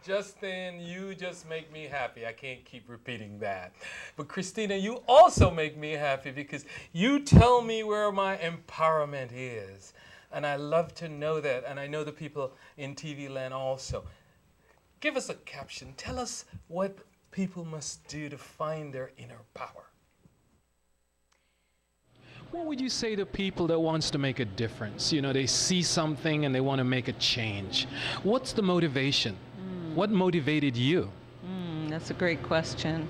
Justin, you just make me happy. I can't keep repeating that. But Christina, you also make me happy because you tell me where my empowerment is. And I love to know that. And I know the people in TV land also. Give us a caption. Tell us what people must do to find their inner power. What would you say to people that wants to make a difference? You know, they see something and they want to make a change. What's the motivation? What motivated you? That's a great question.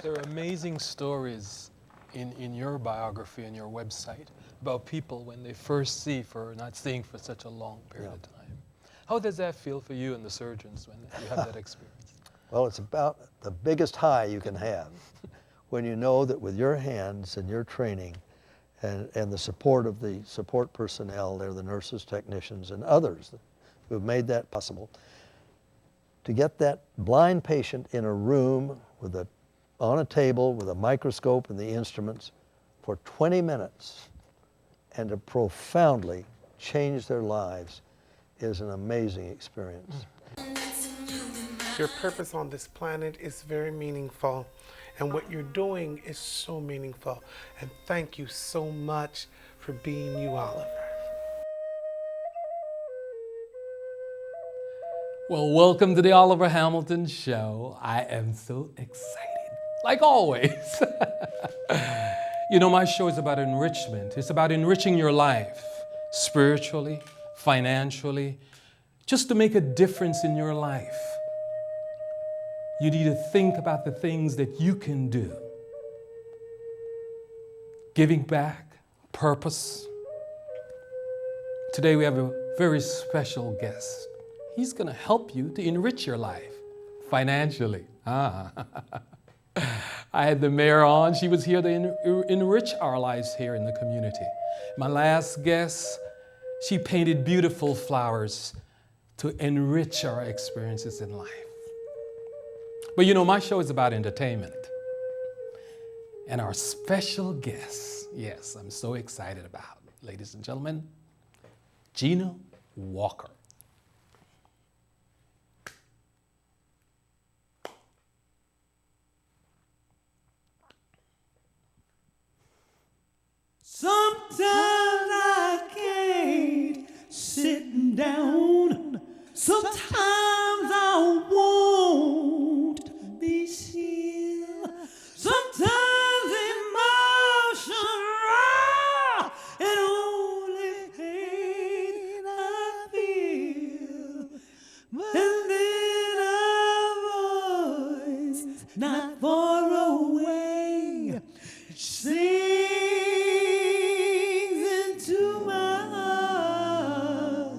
There are amazing stories in your biography and your website about people when they first see for not seeing for such a long period of time. How does that feel for you and the surgeons when you have that experience? Well, it's about the biggest high you can have when you know that with your hands and your training and the support of the support personnel, they're the nurses, technicians, and others who have made that possible, to get that blind patient in a room on a table with a microscope and the instruments for 20 minutes and to profoundly change their lives is an amazing experience. Your purpose on this planet is very meaningful, and what you're doing is so meaningful. And thank you so much for being you, Oliver. Well, welcome to the Oliver Hamilton Show. I am so excited, like always. You know, my show is about enrichment. It's about enriching your life, spiritually, financially, just to make a difference in your life. You need to think about the things that you can do. Giving back, purpose. Today we have a very special guest. He's going to help you to enrich your life financially. I had the mayor on. She was here to enrich our lives here in the community. My last guest, she painted beautiful flowers to enrich our experiences in life. But you know, my show is about entertainment. And our special guest, yes, I'm so excited about, ladies and gentlemen, Gino Walker. Sometimes I can't sit down. Sometimes I won't be still. Sometimes emotion raw and only pain I feel. But then a voice not far away sings. Into my heart,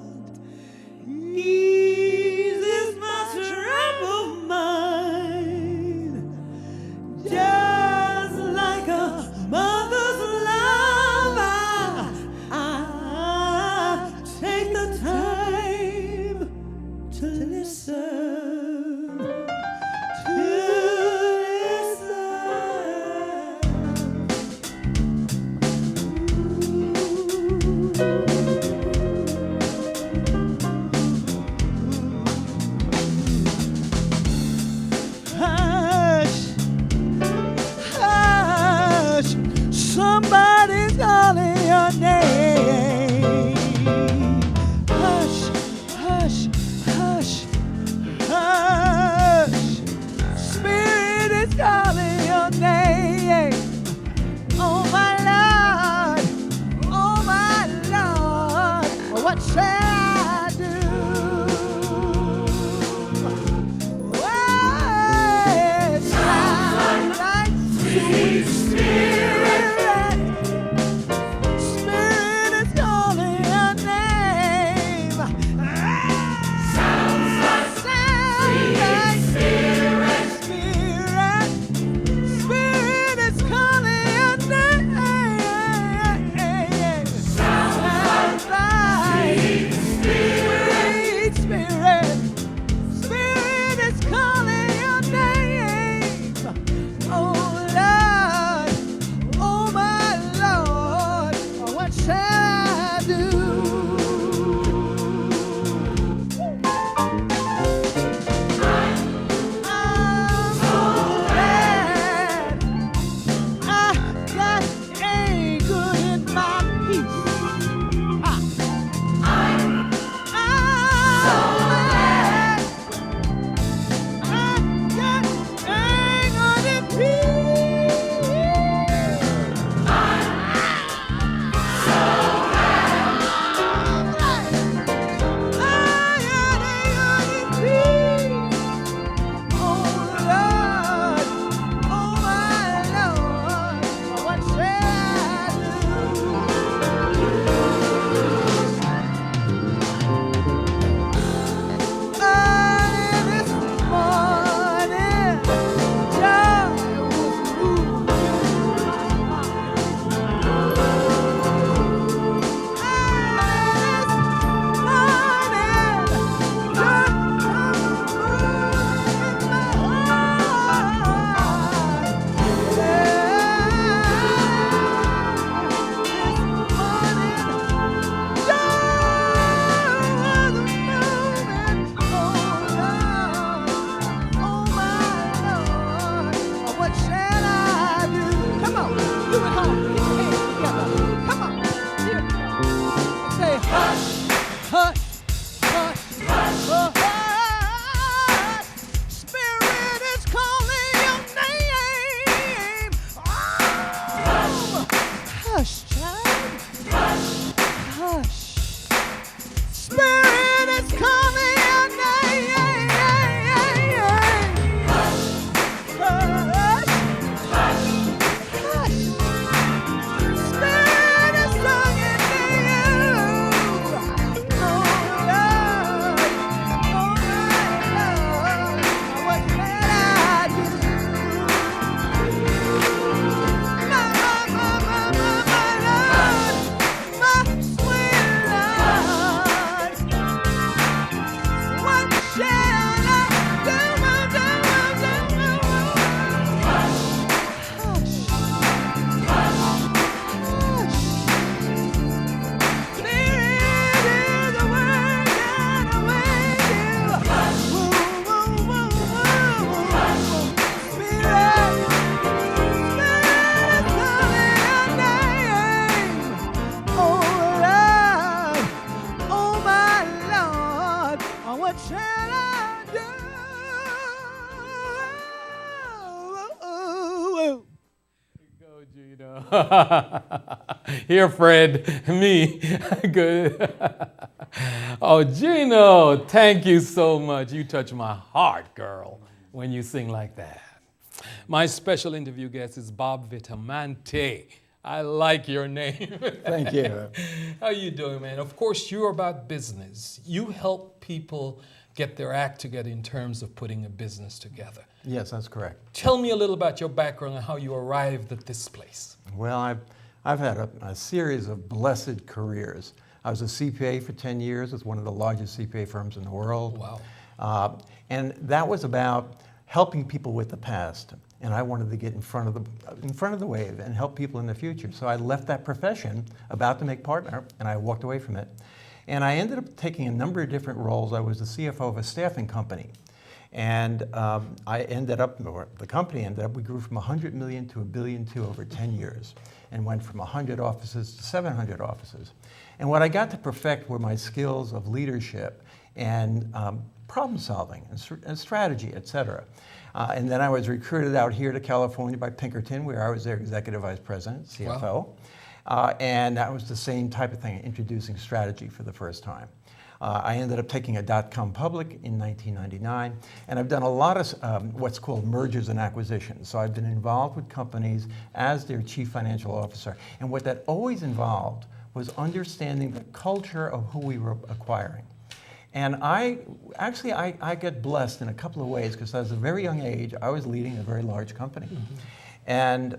What shall I do? Go, Gino. Here, Fred. Me. Good. Oh, Gino, thank you so much. You touch my heart, girl, when you sing like that. My special interview guest is Bob Vitamante. I like your name. Thank you. How you doing, man? Of course, you're about business. You help people get their act together in terms of putting a business together. Yes, that's correct. Tell me a little about your background and how you arrived at this place. Well, I've had a series of blessed careers. I was a CPA for 10 years with one of the largest CPA firms in the world. Wow. And that was about helping people with the past. And I wanted to get in front of the wave and help people in the future. So I left that profession, about to make partner, and I walked away from it. And I ended up taking a number of different roles. I was the CFO of a staffing company. And I ended up, or the company ended up, we grew from 100 million to 1.2 billion over 10 years and went from 100 offices to 700 offices. And what I got to perfect were my skills of leadership and problem solving and strategy, et cetera. And then I was recruited out here to California by Pinkerton, where I was their executive vice president, CFO. Wow. And that was the same type of thing, introducing strategy for the first time. I ended up taking a .com public in 1999, and I've done a lot of what's called mergers and acquisitions. So I've been involved with companies as their chief financial officer. And what that always involved was understanding the culture of who we were acquiring. And I get blessed in a couple of ways, because at a very young age, I was leading a very large company. Mm-hmm. And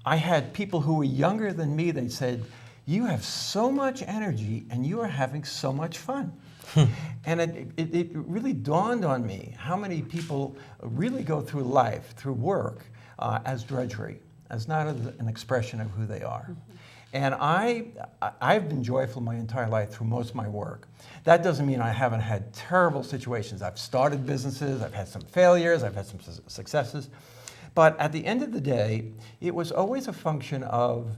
I had people who were younger than me, they said, "You have so much energy and you are having so much fun." And it really dawned on me how many people really go through life, through work, as drudgery, as not an expression of who they are. Mm-hmm. And I've been joyful my entire life through most of my work. That doesn't mean I haven't had terrible situations. I've started businesses, I've had some failures, I've had some successes. But at the end of the day, it was always a function of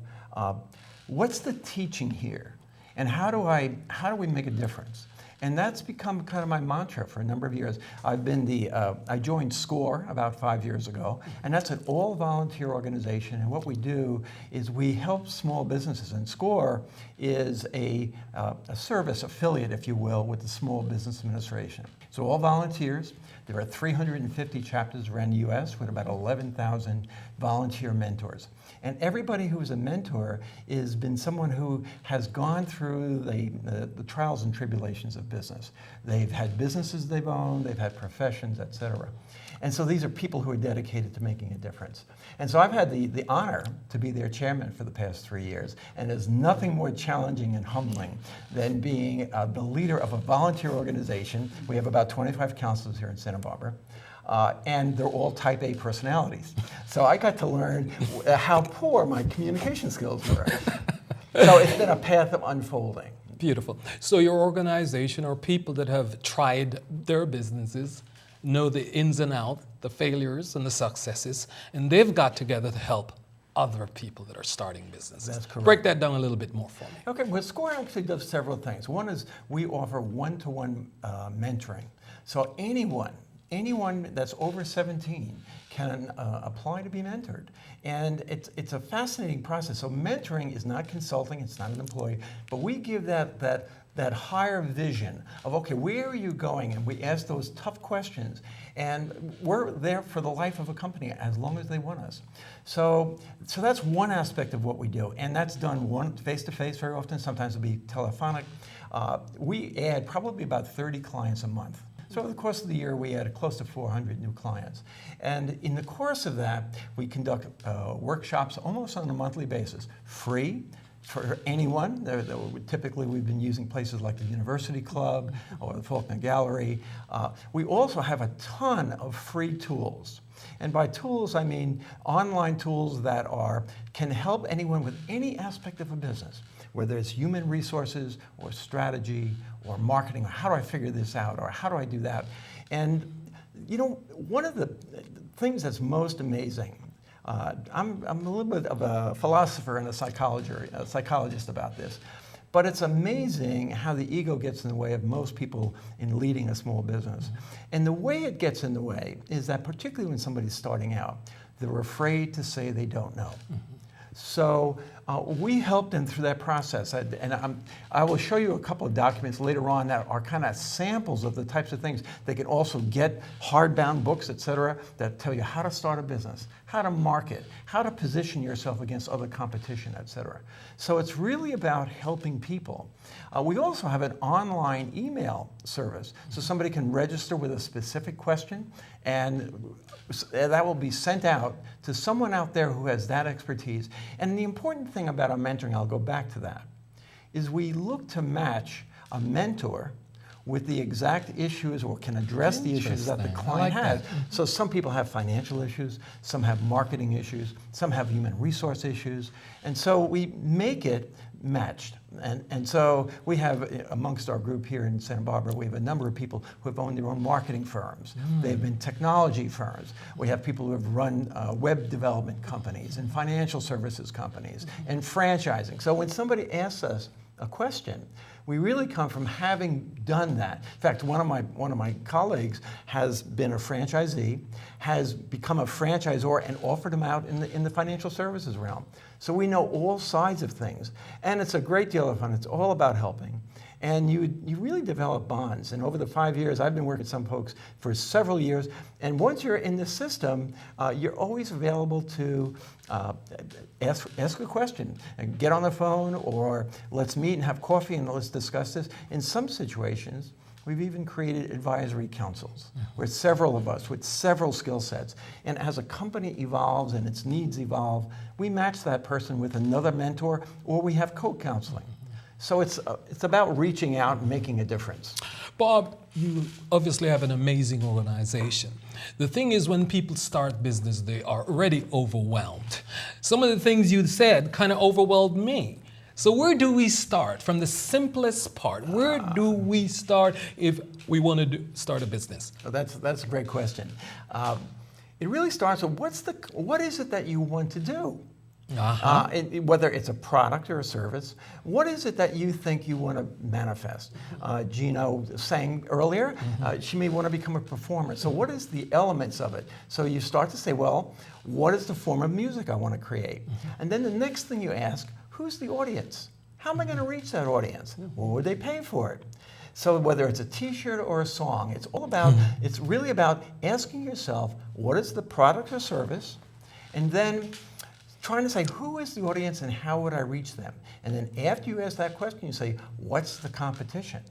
what's the teaching here? And how do we make a difference? And that's become kind of my mantra for a number of years. I joined SCORE about 5 years ago, and that's an all-volunteer organization. And what we do is we help small businesses. And SCORE is a service affiliate, if you will, with the Small Business Administration. So all volunteers. There are 350 chapters around the U.S. with about 11,000 volunteer mentors. And everybody who is a mentor has been someone who has gone through the trials and tribulations of business. They've had businesses they've owned, they've had professions, et cetera. And so these are people who are dedicated to making a difference. And so I've had the honor to be their chairman for the past 3 years. And there's nothing more challenging and humbling than being the leader of a volunteer organization. We have about 25 counselors here in Santa Barbara. And they're all type A personalities. So I got to learn how poor my communication skills were. So it's been a path of unfolding. Beautiful. So your organization, or people that have tried their businesses, know the ins and outs, the failures and the successes, and they've got together to help other people that are starting businesses. That's correct. Break that down a little bit more for me. Okay, well, SCORE actually does several things. One is we offer one-to-one mentoring. So anyone that's over 17 can apply to be mentored. And it's a fascinating process. So mentoring is not consulting, it's not an employee, but we give that higher vision of, okay, where are you going? And we ask those tough questions. And we're there for the life of a company as long as they want us. So that's one aspect of what we do. And that's done face-to-face very often. Sometimes it'll be telephonic. We add probably about 30 clients a month. So over the course of the year, we added close to 400 new clients. And in the course of that, we conduct workshops almost on a monthly basis, free for anyone. Typically, we've been using places like the University Club or the Faulkner Gallery. We also have a ton of free tools. And by tools, I mean online tools that can help anyone with any aspect of a business, whether it's human resources or strategy or marketing, or how do I figure this out, or how do I do that? And you know, one of the things that's most amazing, I'm a little bit of a philosopher and a psychologist about this, But it's amazing how the ego gets in the way of most people in leading a small business. And the way it gets in the way is that particularly when somebody's starting out, they're afraid to say they don't know. So we help them through that process. I will show you a couple of documents later on that are kind of samples of the types of things. They can also get hardbound books, et cetera, that tell you how to start a business, how to market, how to position yourself against other competition, et cetera. So it's really about helping people. We also have an online email service. So somebody can register with a specific question, and that will be sent out to someone out there who has that expertise. And the important thing about our mentoring, I'll go back to that, is we look to match a mentor with the exact issues or can address the issues that the client has. So some people have financial issues, some have marketing issues, some have human resource issues, and so we make it matched. And so we have, amongst our group here in Santa Barbara, we have a number of people who have owned their own marketing firms. They've been technology firms. We have people who have run web development companies and financial services companies and franchising. So when somebody asks us a question, we really come from having done that. In fact, one of my colleagues has been a franchisee, has become a franchisor, and offered them out in the financial services realm. So we know all sides of things, and it's a great deal of fun. It's all about helping. And you really develop bonds. And over the 5 years, I've been working with some folks for several years. And once you're in the system, you're always available to ask a question and get on the phone, or let's meet and have coffee and let's discuss this. In some situations, we've even created advisory councils where several of us with several skill sets. And as a company evolves and its needs evolve, we match that person with another mentor, or we have co-counseling. So it's about reaching out and making a difference. Bob, you obviously have an amazing organization. The thing is, when people start business, they are already overwhelmed. Some of the things you said kind of overwhelmed me. So where do we start? From the simplest part, where do we start if we want to start a business? Oh, that's a great question. It really starts with what is it that you want to do? Whether it's a product or a service, what is it that you think you want to manifest? Gino sang earlier, she may want to become a performer. So what is the elements of it? So you start to say, well, what is the form of music I want to create? And then the next thing you ask, who's the audience? How am I going to reach that audience? What would they pay for it? So whether it's a t-shirt or a song, it's really about asking yourself, what is the product or service? And then trying to say, who is the audience and how would I reach them? And then after you ask that question, you say, what's the competition?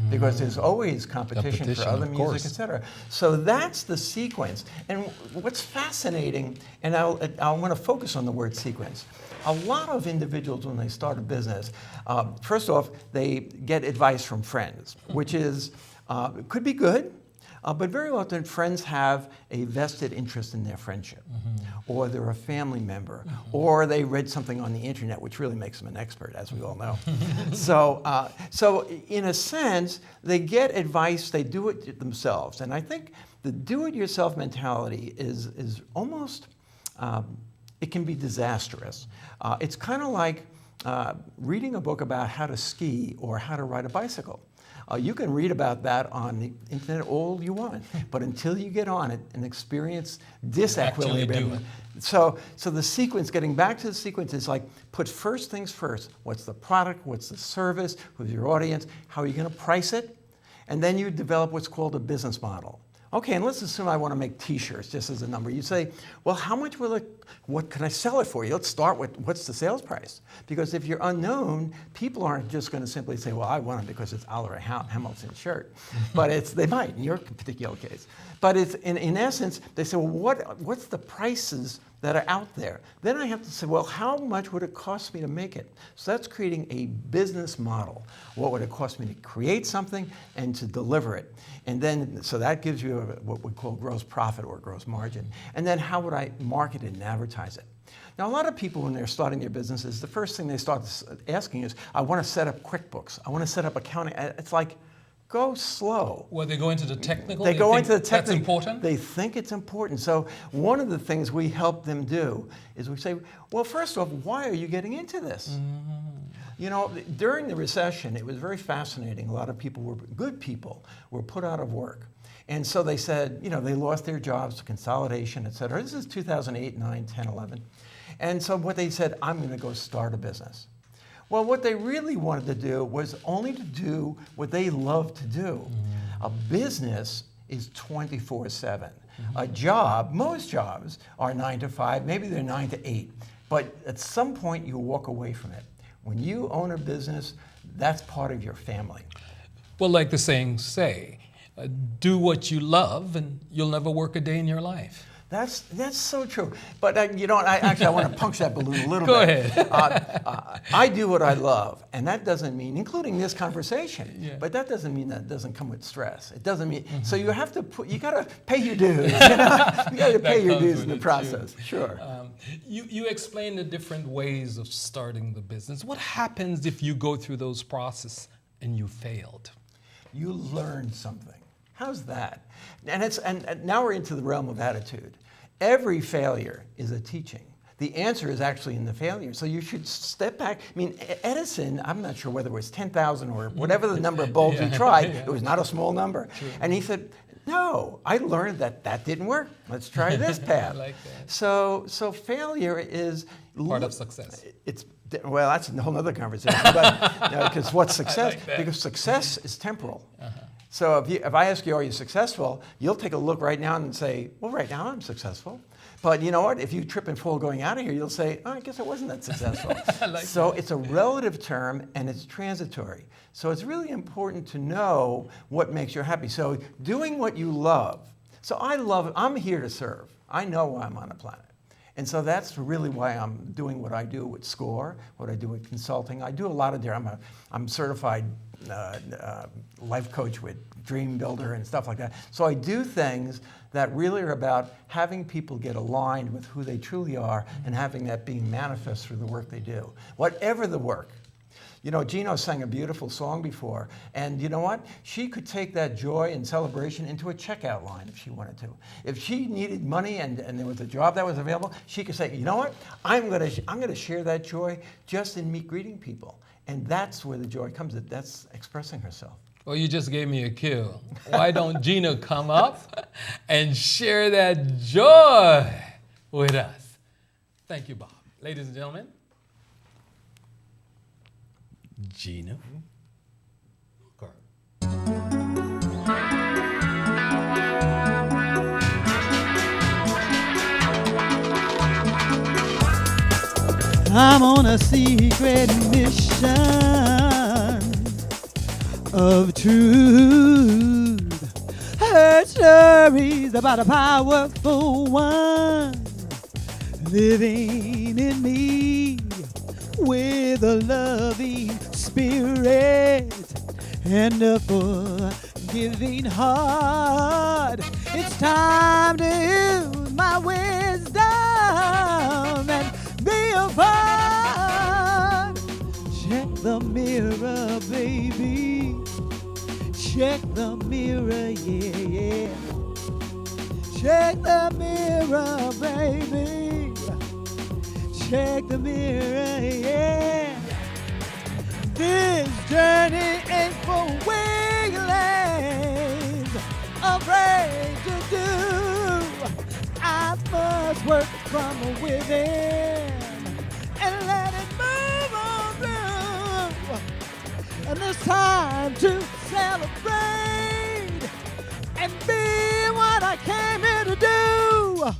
Because there's always competition for other music, et cetera. So that's the sequence. And what's fascinating, and I want to focus on the word sequence. A lot of individuals, when they start a business, first off, they get advice from friends, which is, could be good, but very often friends have a vested interest in their friendship, or they're a family member, or they read something on the internet, which really makes them an expert, as we all know. So in a sense, they get advice, they do it themselves. And I think the do-it-yourself mentality is almost, it can be disastrous. It's kind of like reading a book about how to ski or how to ride a bicycle. You can read about that on the internet all you want, but until you get on it and experience disequilibrium. So the sequence, getting back to the sequence, is like, put first things first. What's the product? What's the service? Who's your audience? How are you going to price it? And then you develop what's called a business model. Okay, and let's assume I want to make t-shirts, just as a number. You say, well, how much will it, what can I sell it for you? Let's start with, what's the sales price? Because if you're unknown, people aren't just going to simply say, well, I want it because it's Oliver Hamilton's shirt. But they might, in your particular case. But it's, in essence, they say, well, what's the prices that are out there? Then I have to say, well, how much would it cost me to make it? So that's creating a business model. What would it cost me to create something and to deliver it? And then, so that gives you what we call gross profit or gross margin. And then how would I market it and advertise it? Now, a lot of people, when they're starting their businesses, the first thing they start asking is, I want to set up QuickBooks. I want to set up accounting. It's like, go slow. Well, they go into the technical? They go into the technical. That's important? They think it's important. So one of the things we help them do is we say, well, first off, why are you getting into this? You know, during the recession, it was very fascinating. A lot of people good people were put out of work. And so they said, you know, they lost their jobs to consolidation, et cetera. This is 2008, 9, 10, 11. And so what they said, I'm going to go start a business. Well, what they really wanted to do was only to do what they love to do. A business is 24/7. A job, most jobs are 9 to 5, maybe they're 9 to 8. But at some point, you walk away from it. When you own a business, that's part of your family. Well, like the saying say, do what you love and you'll never work a day in your life. That's so true. But you know, I want to punch that balloon a little Go bit. ahead. I do what I love, and that doesn't mean, including this conversation, Yeah. but that doesn't mean that doesn't come with stress. It doesn't mean, so you have to you got to pay your dues. You know? You got to pay your comes dues with in the it, process. too. Sure. You explained the different ways of starting the business. What happens if you go through those processes and you failed? You learn something. How's that? And now we're into the realm of attitude. Every failure is a teaching. The answer is actually in the failure. So you should step back. I mean, Edison, I'm not sure whether it was 10,000 or whatever the number of bulbs he tried, it was not a small number. True. And he said, no, I learned that didn't work. Let's try this path. I like that. So failure is Part of success. Well, that's a whole other conversation. But because what's success? like that. Because success is temporal. So if I ask you, are you successful? You'll take a look right now and say, well, right now I'm successful. But you know what? If you trip and fall going out of here, you'll say, oh, I guess I wasn't that successful. So it's a relative term and it's transitory. So it's really important to know what makes you happy. So doing what you love. So I'm here to serve. I know why I'm on the planet. And so that's really why I'm doing what I do with SCORE, what I do with consulting. I do a lot of I'm certified life coach with Dream Builder and stuff like that. So I do things that really are about having people get aligned with who they truly are and having that being manifest through the work they do. Whatever the work. You know, Gino sang a beautiful song before, and you know what? She could take that joy and celebration into a checkout line if she wanted to. If she needed money and there was a job that was available, she could say, you know what? I'm gonna share that joy just in me greeting people. And that's where the joy comes. That's expressing herself. Well, you just gave me a cue. Why don't Gino come up and share that joy with us? Thank you, Bob. Ladies and gentlemen, Gino Walker. I'm on a secret mission of truth. Heard stories about a powerful one living in me with a loving spirit and a forgiving heart. It's time to use my wisdom and be a part. Check the mirror, baby. Check the mirror, yeah, yeah. Check the mirror, baby. Check the mirror, yeah. This journey ain't for weaklings, afraid to do. I must work from within and let it move on through. And it's time to celebrate and be what I came here to do.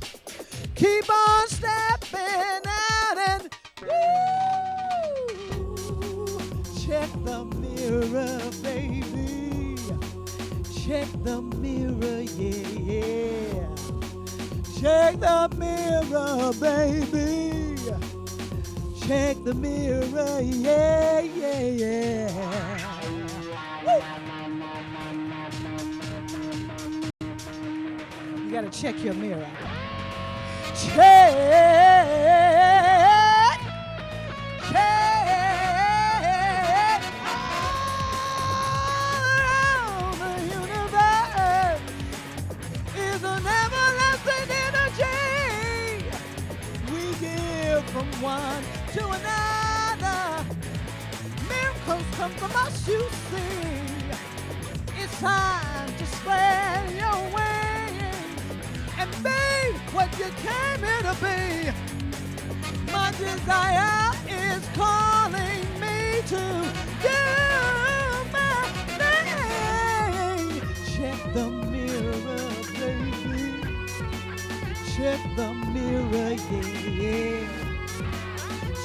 Keep on stepping out and woo. Check the mirror, baby. Check the mirror, yeah, yeah. Check the mirror, baby. Check the mirror, yeah, yeah, yeah. Woo. You gotta check your mirror. Check, all around the universe is an everlasting energy. We give from one to another. come from us, you see. It's time to spread your wings and be what you came here to be. My desire is calling me to do my thing. Check the mirror, baby. Check the mirror, yeah.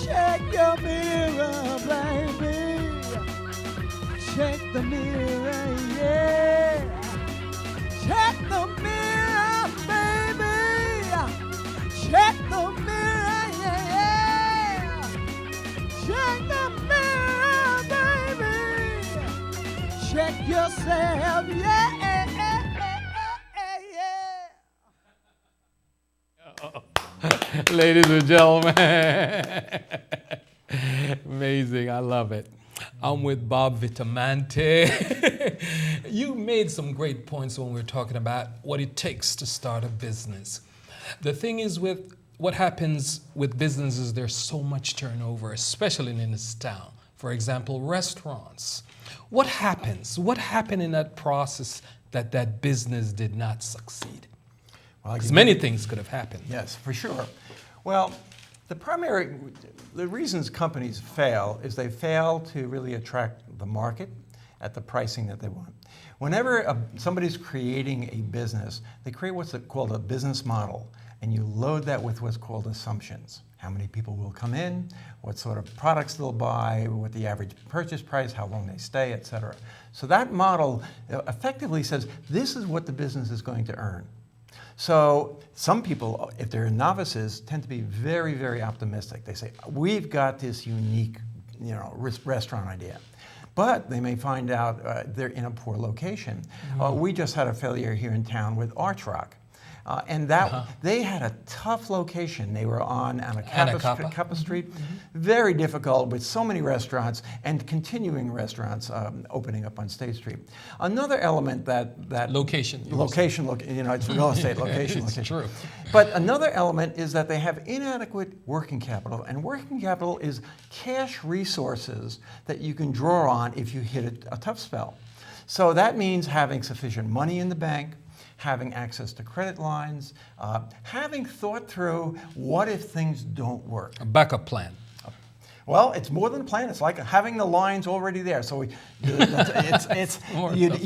Check your mirror, baby. Check the mirror, yeah. Check the mirror, baby. Check the mirror, yeah. Check the mirror, baby. Check yourself, yeah. Ladies and gentlemen, amazing, I love it. I'm with Bob Vitamante. You made some great points when we were talking about what it takes to start a business. The thing is with what happens with businesses, there's so much turnover, especially in this town. For example, restaurants. What happens? What happened in that process that business did not succeed? Because many things could have happened. Yes, for sure. Well, the reasons companies fail is they fail to really attract the market at the pricing that they want. Whenever somebody's creating a business, they create what's called a business model, and you load that with what's called assumptions. How many people will come in, what sort of products they'll buy, what the average purchase price, how long they stay, et cetera. So that model effectively says, this is what the business is going to earn. So some people, if they're novices, tend to be very, very optimistic. They say, we've got this unique, restaurant idea. But they may find out they're in a poor location. We just had a failure here in town with Arch Rock. And they had a tough location. They were on Anacapa Street. Very difficult with so many restaurants and continuing restaurants opening up on State Street. Another element that location, it's real estate location. It's true. But another element is that they have inadequate working capital, and working capital is cash resources that you can draw on if you hit a tough spell. So that means having sufficient money in the bank, having access to credit lines, having thought through what if things don't work. A backup plan. Well, it's more than a plan. It's like having the lines already there. So you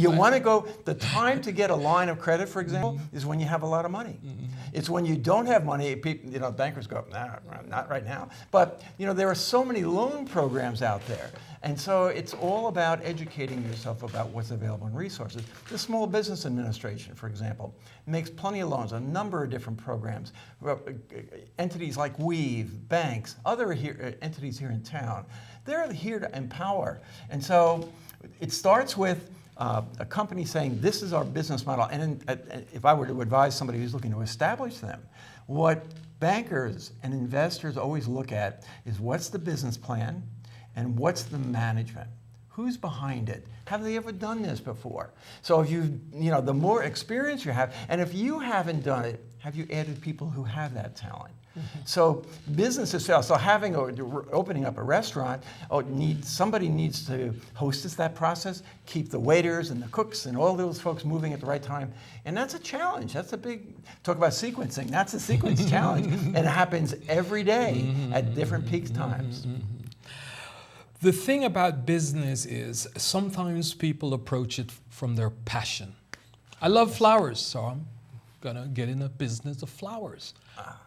want to go, the time to get a line of credit, for example, is when you have a lot of money. It's when you don't have money, people, bankers go, nah, not right now. But there are so many loan programs out there. And so it's all about educating yourself about what's available in resources. The Small Business Administration, for example, makes plenty of loans, a number of different programs. Entities like Weave, banks, other entities here in town, they're here to empower. And so it starts with a company saying, this is our business model. And if I were to advise somebody who's looking to establish them, what bankers and investors always look at is what's the business plan and what's the management? Who's behind it? Have they ever done this before? So if the more experience you have, and if you haven't done it, have you added people who have that talent? So businesses fail. So opening up a restaurant, somebody needs to hostess that process, keep the waiters and the cooks and all those folks moving at the right time. And that's a challenge. That's a big, talk about sequencing. That's a sequence challenge. And it happens every day at different peak times. The thing about business is sometimes people approach it from their passion. I love flowers, so I'm gonna get in the business of flowers.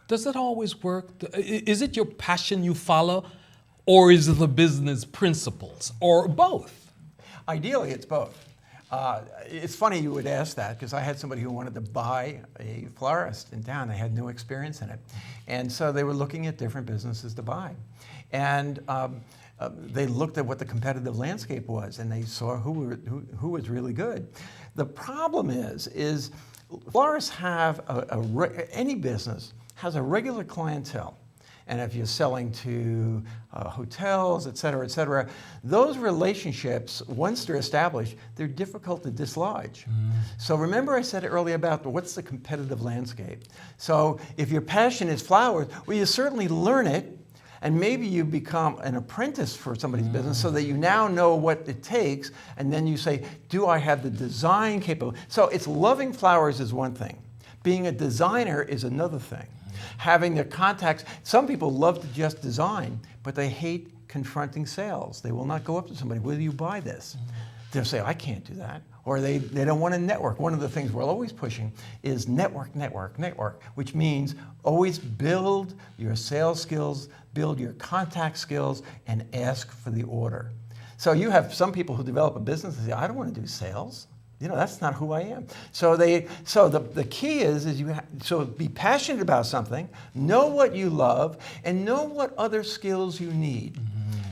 Does that always work? Is it your passion you follow, or is it the business principles, or both? Ideally, it's both. It's funny you would ask that, because I had somebody who wanted to buy a florist in town. They had no experience in it. And so they were looking at different businesses to buy. And they looked at what the competitive landscape was, and they saw who was really good. The problem is florists have any business has a regular clientele. And if you're selling to hotels, et cetera, those relationships, once they're established, they're difficult to dislodge. So remember I said earlier about what's the competitive landscape. So if your passion is flowers, well, you certainly learn it, And maybe you become an apprentice for somebody's business so that you now know what it takes, and then you say, do I have the design capability? So it's loving flowers is one thing. Being a designer is another thing. Having the contacts, some people love to just design, but they hate confronting sales. They will not go up to somebody, will you buy this? They'll say, I can't do that. Or they don't want to network. One of the things we're always pushing is network, network, network, which means always build your sales skills, build your contact skills, and ask for the order. So you have some people who develop a business and say, I don't want to do sales. You know, that's not who I am. So the key is so be passionate about something, know what you love, and know what other skills you need.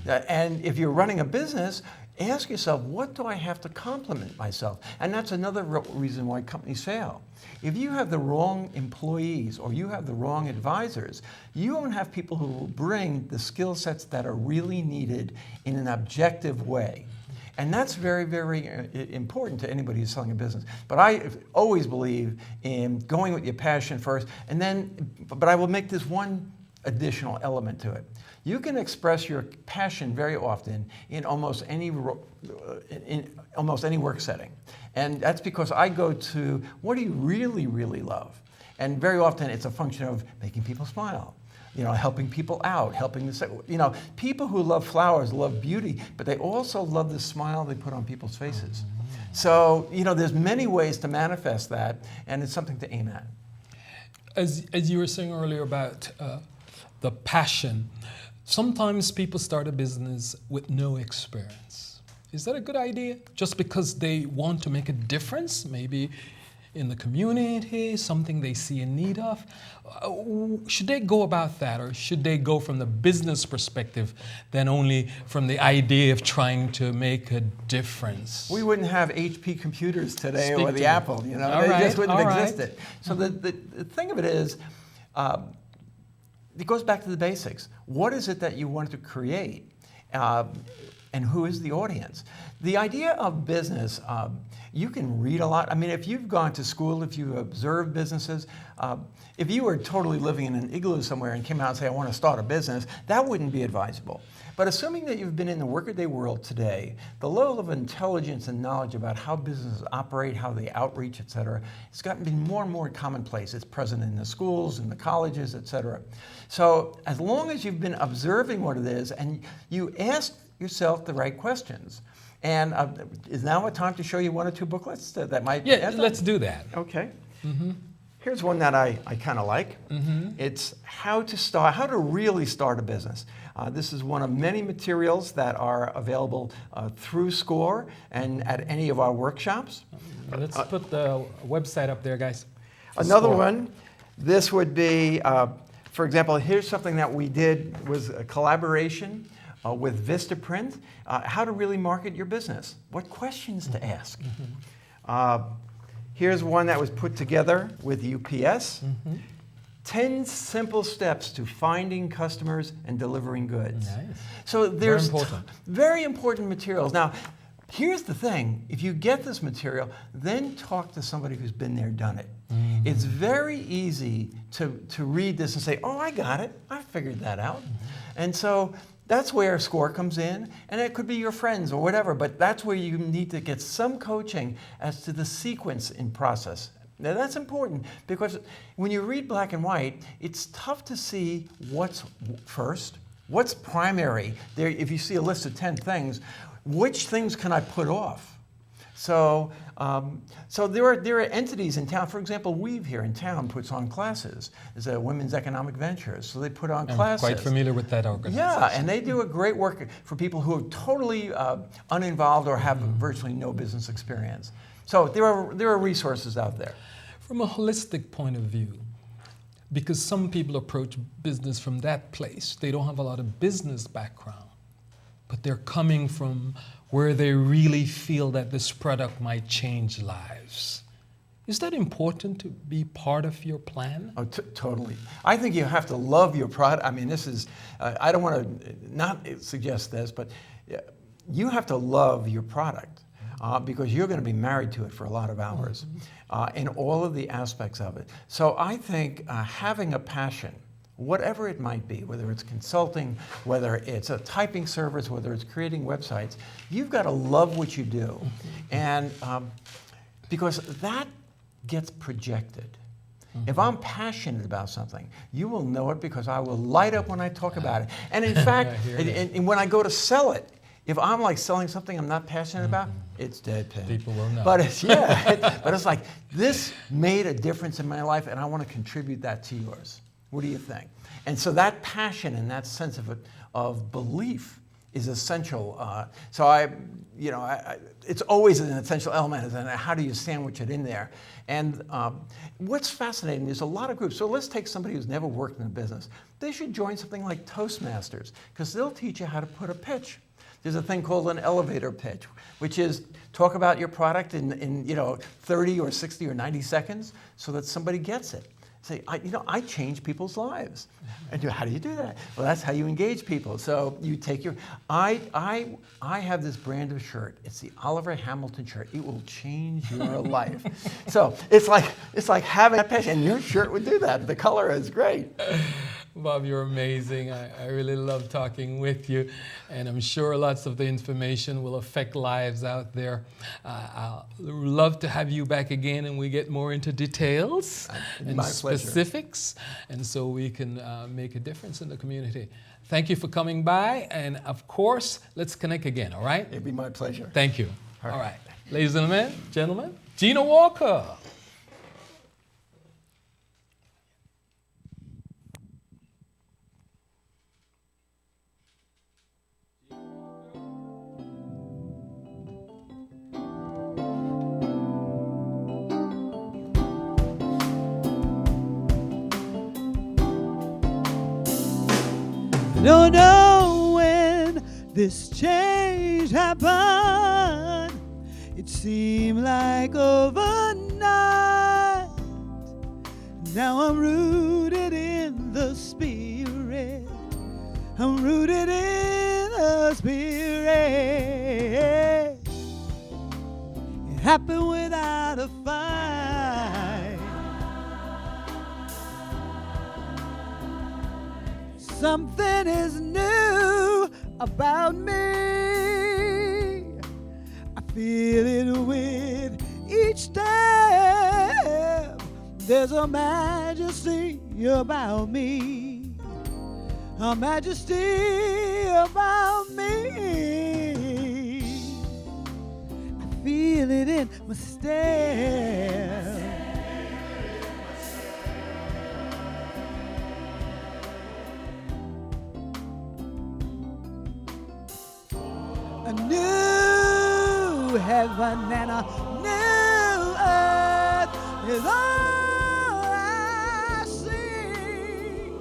And if you're running a business, ask yourself, what do I have to complement myself? And that's another reason why companies fail. If you have the wrong employees or you have the wrong advisors, you won't have people who will bring the skill sets that are really needed in an objective way. And that's very, very important to anybody who's selling a business. But I always believe in going with your passion first, but I will make this one additional element to it. You can express your passion very often in almost any work setting. And that's because I go to, what do you really, really love? And very often it's a function of making people smile, you know, helping people out, people who love flowers love beauty, but they also love the smile they put on people's faces. So, there's many ways to manifest that, and it's something to aim at. As you were saying earlier about the passion, sometimes people start a business with no experience. Is that a good idea? Just because they want to make a difference, maybe in the community, something they see in need of? Should they go about that, or should they go from the business perspective than only from the idea of trying to make a difference? We wouldn't have HP computers today or the to Apple, all they right, just wouldn't all have right. existed. So the thing of it is, it goes back to the basics. What is it that you want to create? And who is the audience? The idea of business, you can read a lot. I mean, if you've gone to school, if you observe businesses, if you were totally living in an igloo somewhere and came out and say, I want to start a business, that wouldn't be advisable. But assuming that you've been in the workaday world today, the level of intelligence and knowledge about how businesses operate, how they outreach, et cetera, it's gotten to be more and more commonplace. It's present in the schools, in the colleges, et cetera. So as long as you've been observing what it is and you ask yourself the right questions. And is now a time to show you one or two booklets that might... Yeah, let's do that. Okay. Here's one that I kind of like. It's how to really start a business. This is one of many materials that are available through SCORE and at any of our workshops. Let's put the website up there, guys. Another SCORE. one, this would be, for example, here's something that we did, was a collaboration with Vistaprint, how to really market your business, what questions to ask. Here's one that was put together with UPS. 10 simple steps to finding customers and delivering goods. Nice. So there's Very important. very important materials. Now, here's the thing. If you get this material, then talk to somebody who's been there, done it. It's very easy to read this and say, oh, I got it. I figured that out. And so that's where SCORE comes in, and it could be your friends or whatever, but that's where you need to get some coaching as to the sequence in process. Now that's important because when you read black and white, it's tough to see what's first, what's primary. There, if you see a list of 10 things, which things can I put off? So, there are entities in town. For example, Weave here in town puts on classes. There's a Women's Economic Ventures, so they put on classes. I'm quite familiar with that organization. Yeah, and they do a great work for people who are totally uninvolved or have virtually no business experience. So there are resources out there. From a holistic point of view, because some people approach business from that place, they don't have a lot of business background, but they're coming from where they really feel that this product might change lives. Is that important to be part of your plan? Oh, totally. I think you have to love your product. I mean, this is, I don't want to not suggest this, but you have to love your product because you're going to be married to it for a lot of hours and all of the aspects of it. So I think having a passion whatever it might be, whether it's consulting, whether it's a typing service, whether it's creating websites, you've got to love what you do. And because that gets projected. If I'm passionate about something, you will know it because I will light up when I talk about it. And in fact, and when I go to sell it, if I'm like selling something I'm not passionate about, it's deadpan. People will know. But it's, but it's like, this made a difference in my life and I want to contribute that to yours. What do you think? And so that passion and that sense of belief is essential. So it's always an essential element, and how do you sandwich it in there? And what's fascinating, there's a lot of groups. So let's take somebody who's never worked in a business. They should join something like Toastmasters, because they'll teach you how to put a pitch. There's a thing called an elevator pitch, which is talk about your product in 30 or 60 or 90 seconds so that somebody gets it. Say, I change people's lives. And how do you do that? Well, that's how you engage people. So you take your, I have this brand of shirt. It's the Oliver Hamilton shirt. It will change your life. So it's like having that passion, and your shirt would do that. The color is great. Bob, you're amazing. I really love talking with you, and I'm sure lots of the information will affect lives out there. I'll love to have you back again, and we get more into details and specifics, and so we can make a difference in the community. Thank you for coming by, and of course, let's connect again, all right? It'd be my pleasure. Thank you. All right. Ladies and gentlemen, Gino Walker. Don't know when this change happened. It seemed like overnight. Now I'm rooted in the Spirit. I'm rooted in the Spirit. It happened without a fight. Something is new about me. I feel it with each step. There's a majesty about me. A majesty about me. I feel it in my step. A new heaven and a new earth is all I see.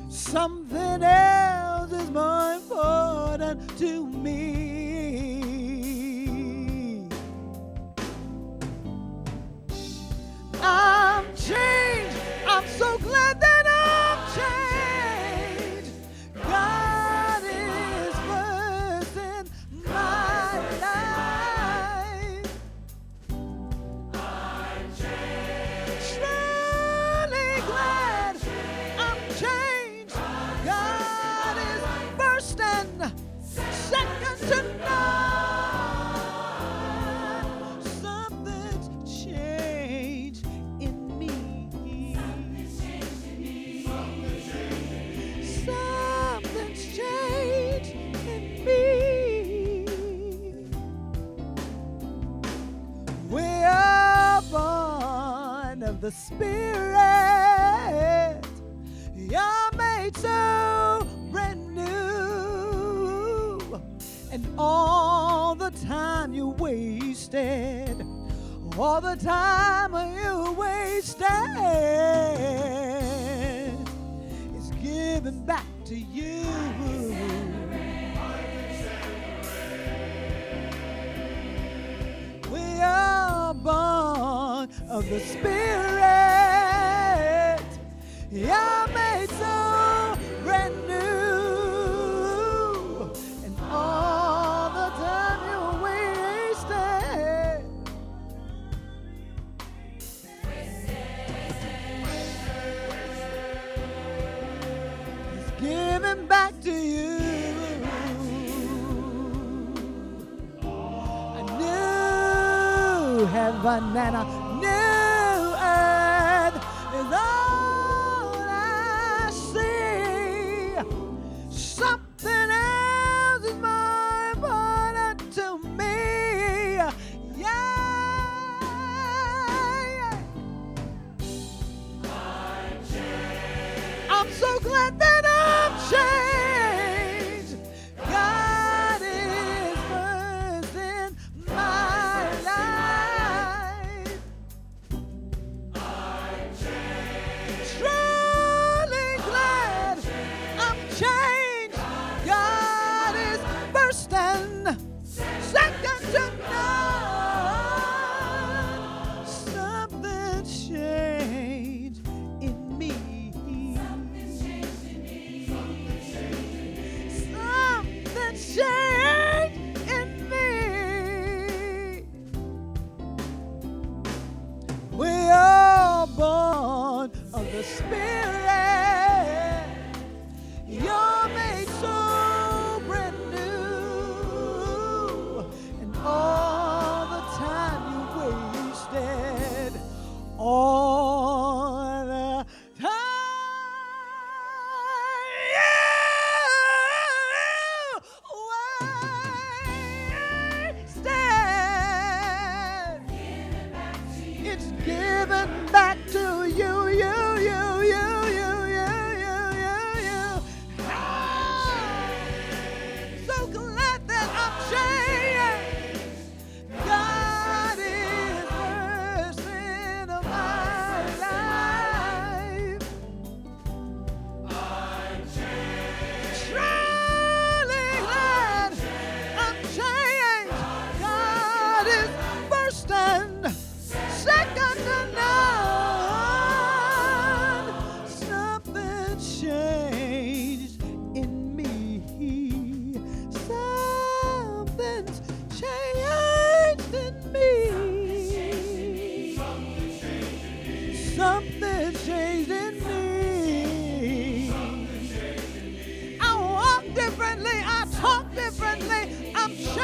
Something else is more important to me. I'm changed. I'm so glad that I'm changed. God is first in my life. I'm changed. Truly glad I'm changed. God is first and second to none. Something's changed in me. Something's changed in me. We are born of the Spirit. You're made so brand new. And all the time you wasted, all the time you wasted is given back to you. We are born of the Spirit. You're made so brand new. And all the time you wasted. giving back to you. A new heaven and a new earth is all I see. Something else is more important to me. Yeah. I'm so glad that I'm changed. God is first in my life. Truly glad I'm changed. God is first and second to none. Something changed in me. Something changed in me. We are born of the Spirit. You're made so brand new. And all the time you wasted, all the time you wasted. It's given back to you, you. So glad that I'm changed. God is first in my life. Truly glad I'm changed. God is first and second to none. Something changed in me. Something's changed in me. Something changed in me. I walk differently. I talk differently. I'm changed.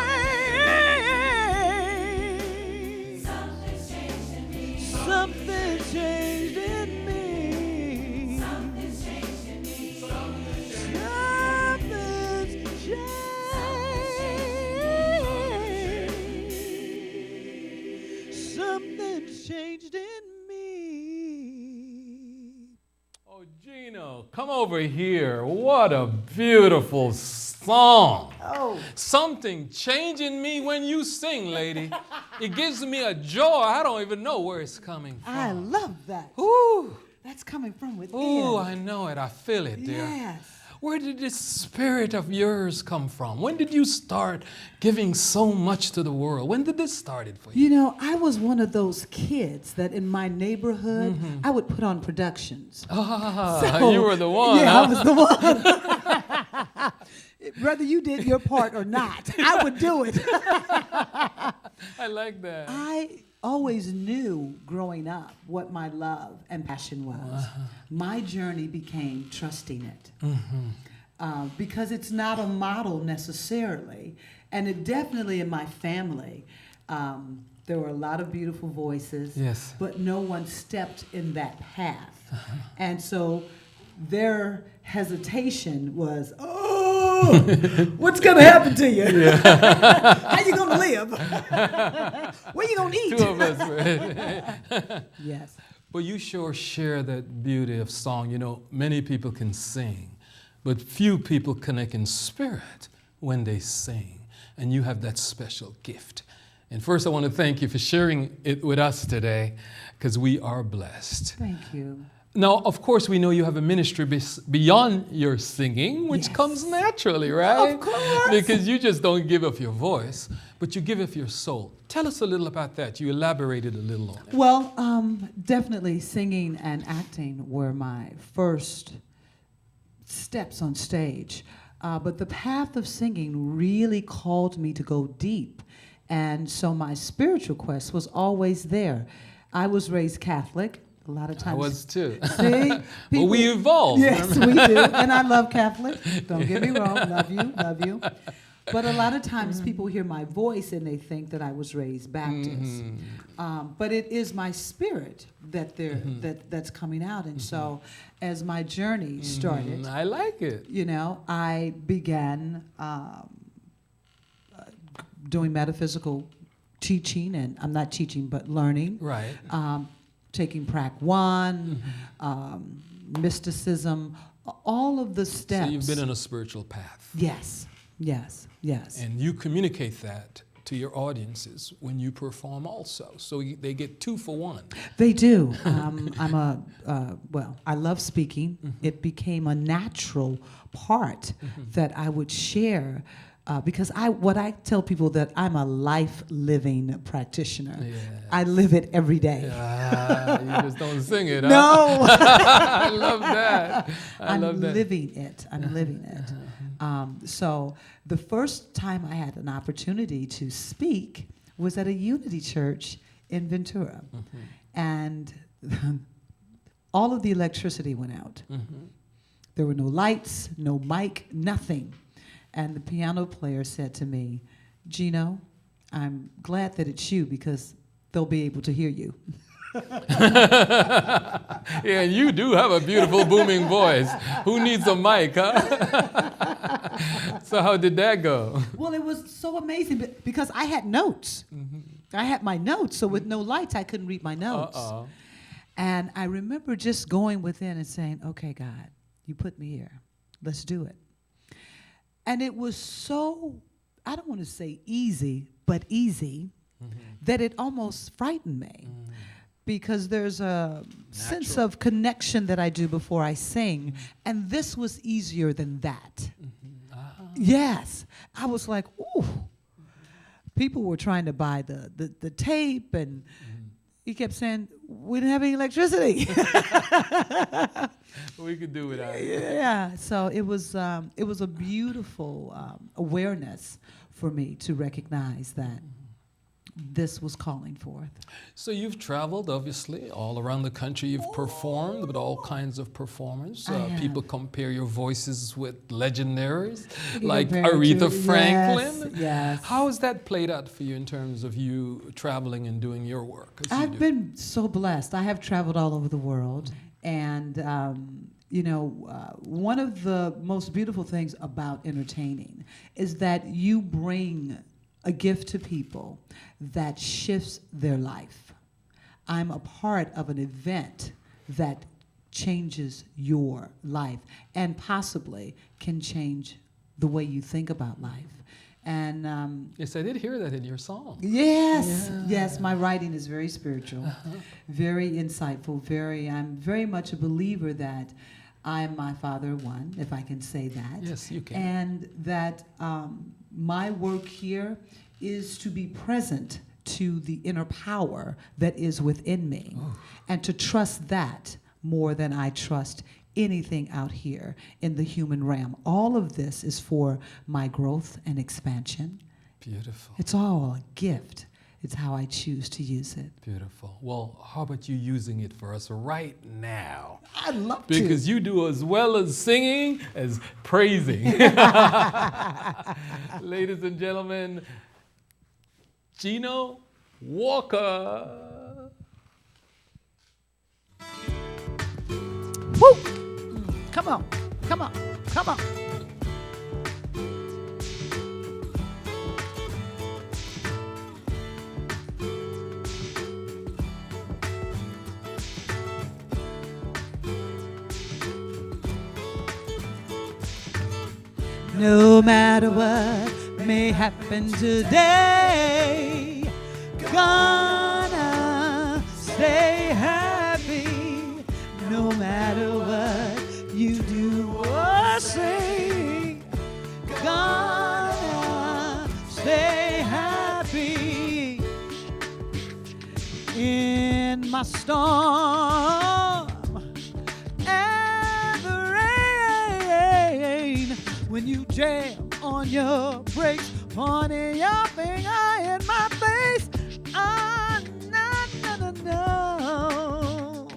Something changed in me. Something's changed. Something changed in me. Oh, Gino, come over here. What a beautiful song. Oh. Something changing me when you sing, lady. It gives me a joy. I don't even know where it's coming from. I love that. Ooh, That's coming from within. ooh, I know it. I feel it, dear. Yes. Where did this spirit of yours come from? When did you start giving so much to the world? When did this start for you? You know, I was one of those kids that in my neighborhood, I would put on productions. Ah, So, you were the one, Yeah, huh? I was the one. Whether you did your part or not, I would do it. I like that. I always knew growing up what my love and passion was. My journey became trusting it. Because it's not a model necessarily. And it definitely in my family, there were a lot of beautiful voices, Yes. but no one stepped in that path. And so their hesitation was, oh, what's going to happen to you? How you going to live? Where you going to eat? Two of us. Yes. But you sure share that beauty of song. You know, many people can sing, but few people connect in spirit when they sing. And you have that special gift. And first, I want to thank you for sharing it with us today, because we are blessed. Thank you. Now, of course, we know you have a ministry beyond your singing, which Yes. comes naturally, right? Of course. Because you just don't give up your voice, but you give up your soul. Tell us a little about that. You elaborated a little on it. Well, definitely singing and acting were my first steps on stage. But the path of singing really called me to go deep. And so my spiritual quest was always there. I was raised Catholic, A lot of times. I was too. See? But we evolved. Yes, we do. And I love Catholic. Don't get me wrong. Love you. Love you. But a lot of times people hear my voice and they think that I was raised Baptist. But it is my spirit that that's coming out. And so as my journey started, I like it. you know, I began doing metaphysical teaching, and I'm not teaching, but learning. Right. Taking Prac 1, mysticism, all of the steps. So you've been on a spiritual path. Yes, yes, yes. And you communicate that to your audiences when you perform also. So they get 2 for 1. They do. I love speaking. It became a natural part that I would share because what I tell people that I'm a life-living practitioner. Yeah. I live it every day. You just don't sing it, huh? No. I love that. I'm living it. I'm living it. So the first time I had an opportunity to speak was at a Unity Church in Ventura. And all of the electricity went out. There were no lights, no mic, nothing. And the piano player said to me, Gino, I'm glad that it's you because they'll be able to hear you. Yeah, and you do have a beautiful booming voice. Who needs a mic, huh? So how did that go? Well, it was so amazing because I had notes. I had my notes, so with no lights, I couldn't read my notes. And I remember just going within and saying, okay, God, you put me here. Let's do it. And it was so, I don't want to say easy, but easy, that it almost frightened me. Because there's a sense of connection that I do before I sing, and this was easier than that. Yes. I was like, ooh. People were trying to buy the tape, and he kept saying, we didn't have any electricity. We could do without it. Yeah, so it was a beautiful awareness for me to recognize that this was calling forth. So you've traveled, obviously, all around the country. You've performed with all kinds of performers. People compare your voices with legendaries like Aretha Franklin. Yes. How has that played out for you in terms of you traveling and doing your work? I've been so blessed. I have traveled all over the world. And, one of the most beautiful things about entertaining is that you bring a gift to people that shifts their life. I'm a part of an event that changes your life and possibly can change the way you think about life. And yes, I did hear that in your song. yes, my writing is very spiritual, very insightful, I'm very much a believer that I am my Father one, if I can say that. Yes, you can. And that my work here is to be present to the inner power that is within me, and to trust that more than I trust anything out here in the human realm. All of this is for my growth and expansion. Beautiful. It's all a gift. It's how I choose to use it. Beautiful. Well, how about you using it for us right now? I'd love to. Because you do as well as singing as praising. Ladies and gentlemen, Gino Walker. Woo! Come on, come on, come on. No matter what may happen today, gonna stay happy. No matter what you do or say, gonna stay happy. In my storm and the rain, when you jam on your brakes, pointing your finger in my face, no.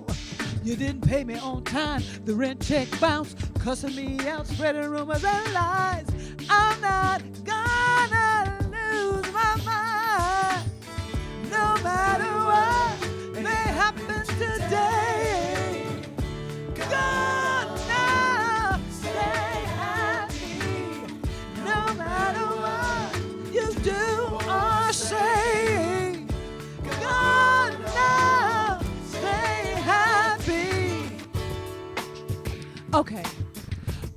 didn't pay me on time. The rent check bounced, cussing me out, spreading rumors and lies. I'm not gonna lose my mind, no matter what may happen today. Gonna stay happy, no matter what you do or say. Gonna stay happy.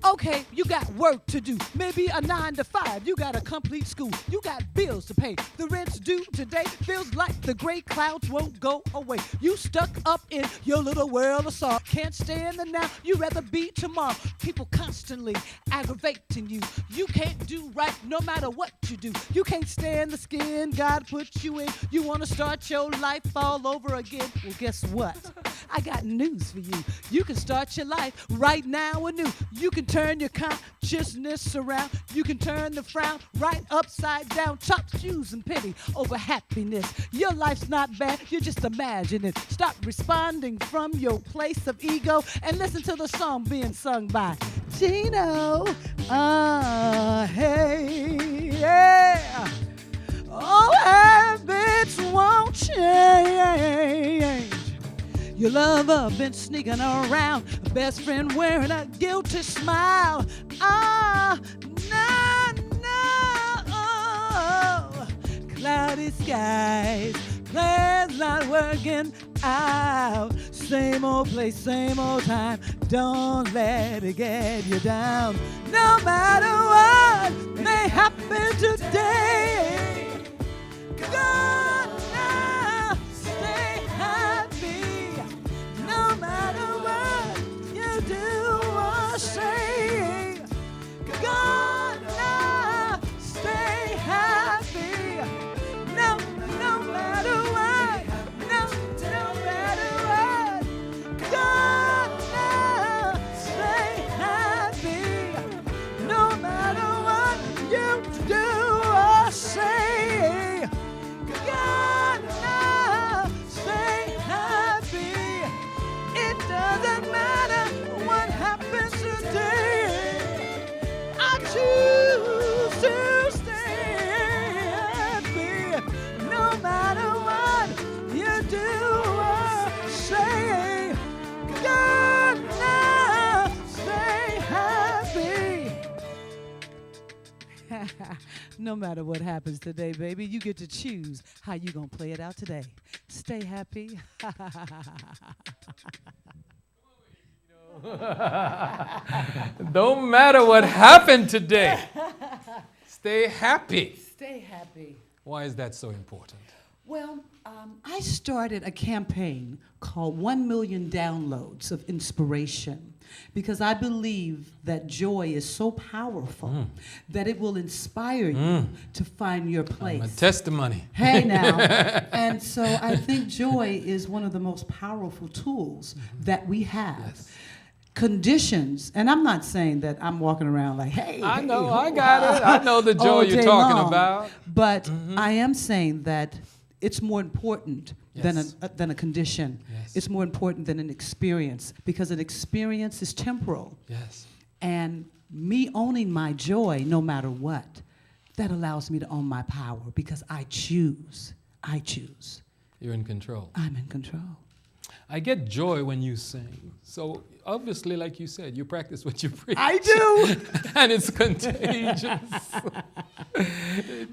Okay, you got work to do. Maybe a 9 to 5. You got to complete school. You got bills to pay. The rent's due today. Feels like the gray clouds won't go away. You stuck up in your little world of sorrow. Can't stand the now. You rather be tomorrow. People constantly aggravating you. You can't do right no matter what you do. You can't stand the skin God put you in. You want to start your life all over again. Well, guess what? I got news for you. You can start your life right now anew. You can turn your consciousness around. You can turn the frown right upside down. Chop shoes and pity over happiness. Your life's not bad, you just imagine it. Stop responding from your place of ego and listen to the song being sung by Gino. Hey, yeah. Oh, habits won't change. Your lover been sneaking around, best friend wearing a guilty smile. No. Cloudy skies, plans not working out. Same old place, same old time. Don't let it get you down. No matter what may happen today, gonna stay happy. No matter what you do or say, gonna stay happy. No matter what, no matter what, gonna stay happy. No matter what you do or say, gonna stay happy. It doesn't matter what happens today. I choose to stay happy. No matter what you do or say, gonna stay happy. No matter what happens today, baby, you get to choose how you gonna play it out today. Stay happy. Don't matter what happened today. Stay happy. Stay happy. Why is that so important? Well, I started a campaign called 1 Million Downloads of Inspiration because I believe that joy is so powerful that it will inspire you to find your place. A testimony. Hey now. And so I think joy is one of the most powerful tools that we have. Yes. Conditions, and I'm not saying that I'm walking around like, hey, I know, hey, I got it. I know the joy all you're day talking long. about. But I am saying that it's more important Yes. than a condition. Yes. It's more important than an experience because an experience is temporal. Yes. And me owning my joy, no matter what, that allows me to own my power because I choose. I choose. You're in control. I'm in control. I get joy when you sing. So obviously, like you said, you practice what you preach. I do. And it's contagious.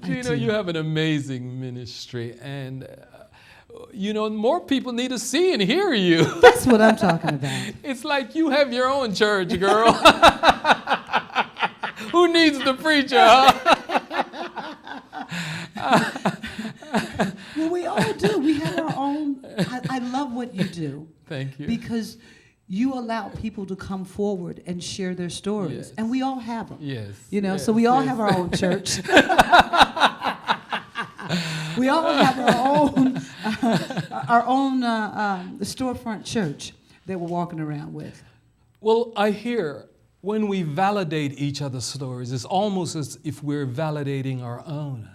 Gino, you have an amazing ministry. And, more people need to see and hear you. That's what I'm talking about. It's like you have your own church, girl. Who needs the preacher, huh? Well, we all do. We have our own. I love what you do. Thank you. Because you allow people to come forward and share their stories. Yes. And we all have them. Yes. So we all yes. have our own church. We all have our own storefront church that we're walking around with. Well, I hear when we validate each other's stories, it's almost as if we're validating our own.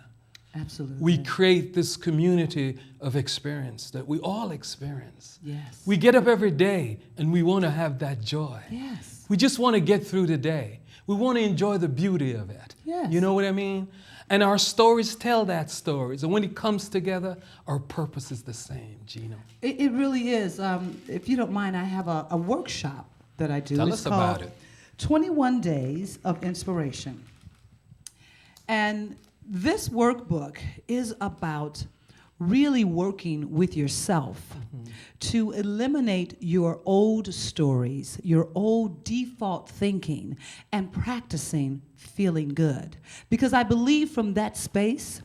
Absolutely. We create this community of experience that we all experience. Yes. We get up every day and we want to have that joy. Yes. We just want to get through the day. We want to enjoy the beauty of it. Yes. You know what I mean? And our stories tell that stories. And when it comes together, our purpose is the same, Gino. It really is. If you don't mind, I have a workshop that I do. Tell It's us about it. 21 Days of Inspiration. And this workbook is about really working with yourself to eliminate your old stories, your old default thinking, and practicing feeling good. Because I believe from that space,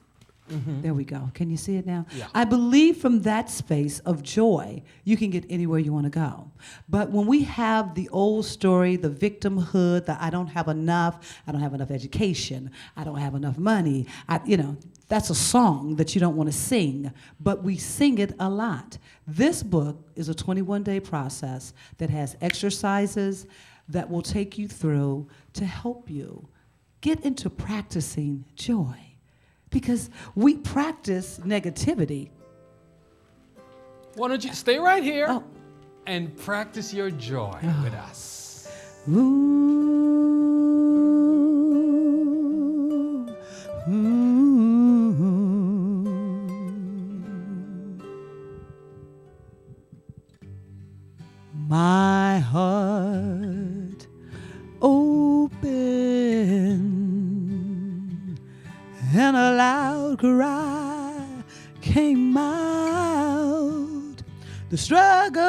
there we go. Can you see it now? Yeah. I believe from that space of joy, you can get anywhere you want to go. But when we have the old story, the victimhood, the I don't have enough education, I don't have enough money, that's a song that you don't want to sing, but we sing it a lot. This book is a 21-day process that has exercises that will take you through to help you get into practicing joy. Because we practice negativity. Why don't you stay right here Oh. and practice your joy with us? Ooh, ooh. My heart open and a loud cry came out. The struggle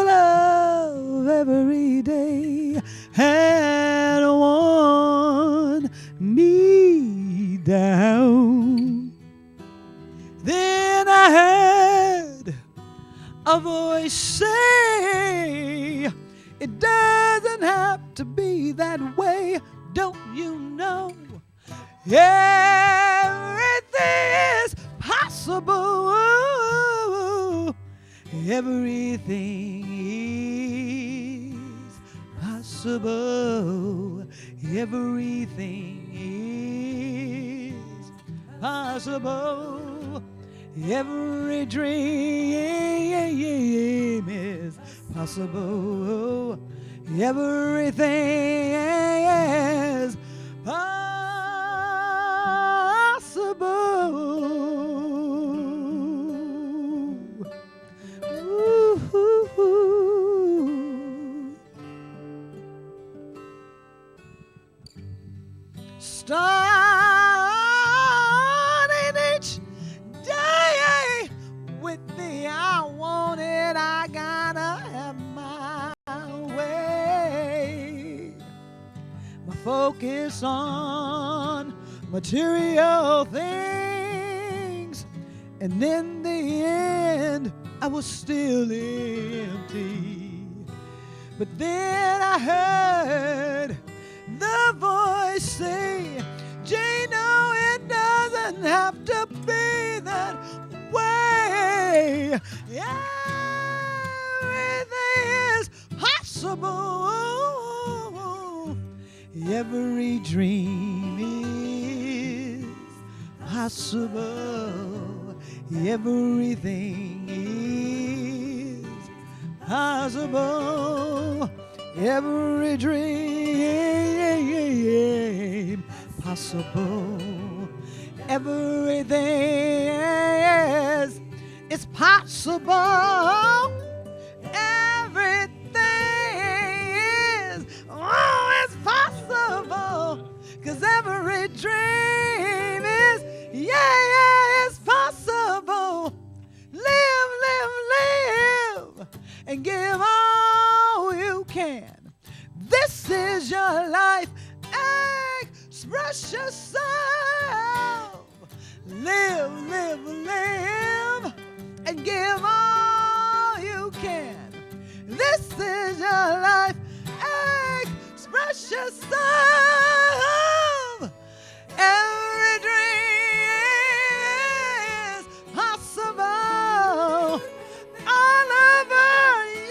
of every day had worn me down. Then I heard a voice say, it doesn't have to be that way, don't you know? Everything is possible. Everything is possible. Everything is possible. Every dream is possible. Everything is possible. Ooh. Starting each day with the I want it, I gotta have my way. My focus on material things, and in the end I was still empty. But then I heard the voice say, Gino, it doesn't have to be that way. Everything is possible. Every dream is possible. Everything is possible. Every dream possible. Everything is possible. Everything is it's possible. 'Cause every dream is it's possible. Live, live, live, and give all you can. This is your life. Express yourself. Live, live, live, and give all you can. This is your life. Express yourself. Every dream is possible. All of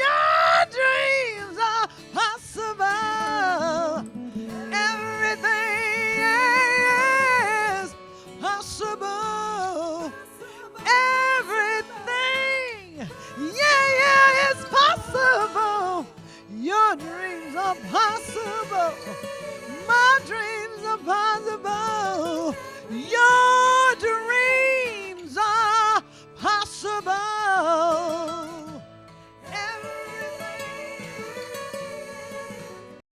your dreams are possible. Everything is possible. are possible. My dreams are possible. Your